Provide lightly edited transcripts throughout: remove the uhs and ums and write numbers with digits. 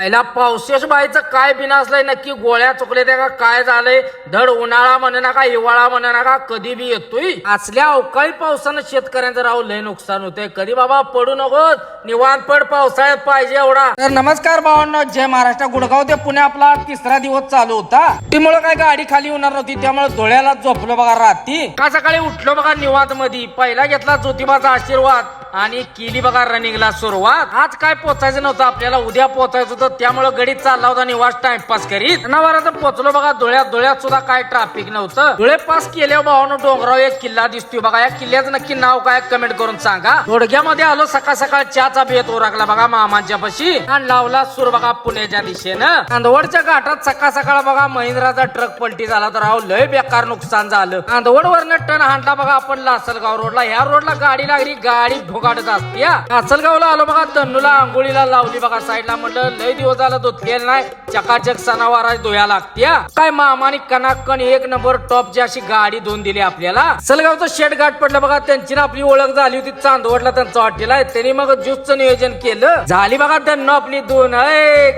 पहिला पावसेश बाईचं काय बिनासलंय नक्की गोळ्या चुकले त्या का काय झालंय धड उन्हाळा म्हणे ना का हिवाळा म्हणे ना का कधी बी येतोय असल्या अवकाळी पावसानं शेतकऱ्यांचं राहू लय नुकसान होतंय कधी बाबा पडू नको निवांत पड पावसाळ्यात पाहिजे एवढा तर नमस्कार भावांनो जय महाराष्ट्र गुडगाव ते पुणे आपला तिसरा दिवस चालू होता त्यामुळे काय गाडी खाली होणार नव्हती त्यामुळे धुळ्याला झोपलो बघा रात्री का सकाळी उठलो बघा निवांत मध्ये पहिला घेतला ज्योतिबाचा आशीर्वाद आणि केली बघा रनिंगला सुरुवात आज काय पोचायचं नव्हतं आपल्याला उद्या पोचायचं होतं त्यामुळे गडीत चालला होता निवास टाइमपास करीत जनावरात पोचलो बघा धुळ्यात सुद्धा काय ट्रॅफिक नव्हतं धुळे पास केल्यावर भावानं डोंगराव एक किल्ला दिसतोय बघा या किल्ल्याचं नक्की नाव काय कमेंट करून सांगा थोडक्यामध्ये आलो सकाळ सकाळ चहाचा बेत ओरखला बघा मामांच्या पाशी आणि लावला सूर बघा पुण्याच्या दिशेनं चांदवडच्या घाटात सकाळ सकाळ बघा महिंद्राचा ट्रक पलटी झाला तर राव लय बेकार नुकसान झालं चांदवड वरनं टन हाणला बघा आपण लासलगाव रोडला ह्या रोडला गाडी लागली गाडी भोगाडत असते लासलगावला आलो बघा तन्नूला आंघोळीला लावली बघा साईडला म्हटलं लय दिवस झाला धुतलेलं नाही चकाचक सणावारा धुया लागते काय मामानी कनाकन एक नंबर टॉपची अशी गाडी धुवून दिली आपल्याला लासलगावचं शेड घाट पडलं बघा त्यांची ना आपली ओळख झाली होती चांदवडला त्यांचं हॉटेल आहे त्यांनी मग ज्यूसचं नियोजन केलं झाली बघा त्यांना आपली धुवून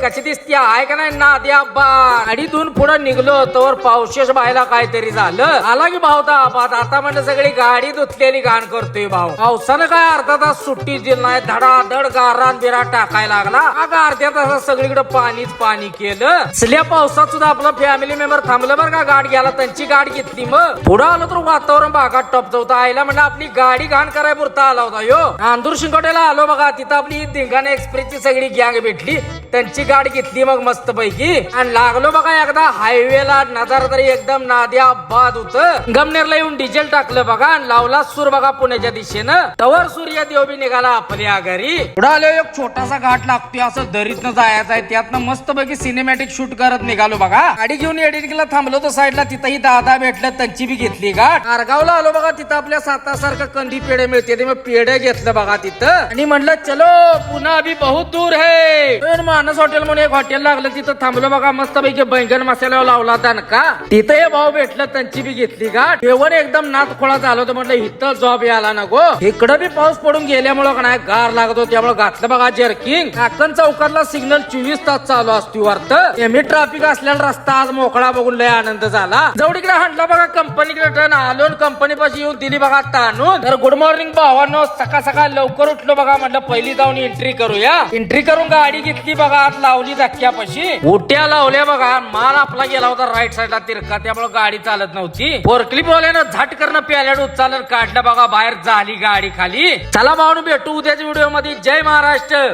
कशी दिसते आहे का नाही नाद्या बा गाडी धुवून पुढे निघलो तर पावशेष बायला काहीतरी झालं आला की भावता आता म्हणजे सगळी गाडी धुतलेली घाण करतोय भाऊ पावसानं काय अर्धा तास सुट्टी दिली नाही धडाधड गारान बिरा टाकायला लागला अगं अर्ध्या तासात सगळीकडे पाणीच पाणी केलं असल्या पावसात सुद्धा आपला फॅमिली मेंबर थांबलं बरं का गाडी घ्यायला त्यांची गाडी घेतली मग पुढे आलो तर वातावरण भागात टॉपचं होतं आईला म्हणलं आपली गाडी घाण कराय पुरता आला होता यो नांदूर शिंगोट्याला आलो बघा तिथं आपली धिंगाणे एक्सप्रेसची सगळी गँग भेटली त्यांची गाडी घेतली मग मस्त पैकी आणि लागलो बघा एकदा हायवेला नजारा तरी एकदम नाद्या बाद होत गमनेरला येऊन डिझेल टाकलं बघा आणि लावला सूर बघा पुण्याच्या दिशेनं तवर सूर्य देव बी निघाला आपल्या घरी पुढे आलो एक छोटासा घाट लागतोय असं दरीतनं जायचं आहे त्यातनं मस्त पैकी सिनेमॅटिक शूट करत निघालो बघा गाडी घेऊन एडिटिंगला थांबलो तर साईडला तिथंही दादा भेटलं त्यांची बी घेतली गाठ आरगावला आलो बघा तिथं आपल्या सातासारखं कंदी पेढे मिळते ते मग पेढे घेतलं बघा तिथं आणि म्हणलं चलो पुन्हा अभी बहुत दूर है मानस हॉटेल म्हणून एक हॉटेल लागलं तिथं थांबलो बघा मस्त पैकी बैंगन मसाल्यावर लावला दणका तिथं हे भाऊ भेटलं त्यांची बी घेतली गाठ जेवण एकदम नात खोळा झालं होतं म्हटलं इथं जॉब याला नको इकडं बी पाऊस पडून गेल्यामुळं का नाही गार लागतो त्यामुळे घातलं बघा जर्किंग काकण चौकातला सिग्नल 24 तास चालू असतो वाटत नेहमी ट्रॅफिक असलेला रस्ता आज मोकळा बघून लय आनंद झाला जवळीकडे हाणला बघा कंपनीकडे टर्न आलो कंपनी पाशी येऊन दिली बघा ताणून तर गुड मॉर्निंग भावांनो सकाळ सकाळ लवकर उठलो बघा म्हटलं पहिली जाऊन एंट्री करूया एंट्री करून गाडी घेतली बघा आत लावली धक्क्यापाशी उट्या लावल्या बघा माल आपला गेला होता राईट साईडला तिरका त्यामुळे गाडी चालत नव्हती फोरक्लिप वाल्यानं झट करणं प्यालेड उचलत काढलं बघा बाहेर झाली गाडी खाली चला भावांनो भेटू उद्याच्या व्हिडिओ मध्ये जय महाराष्ट्र.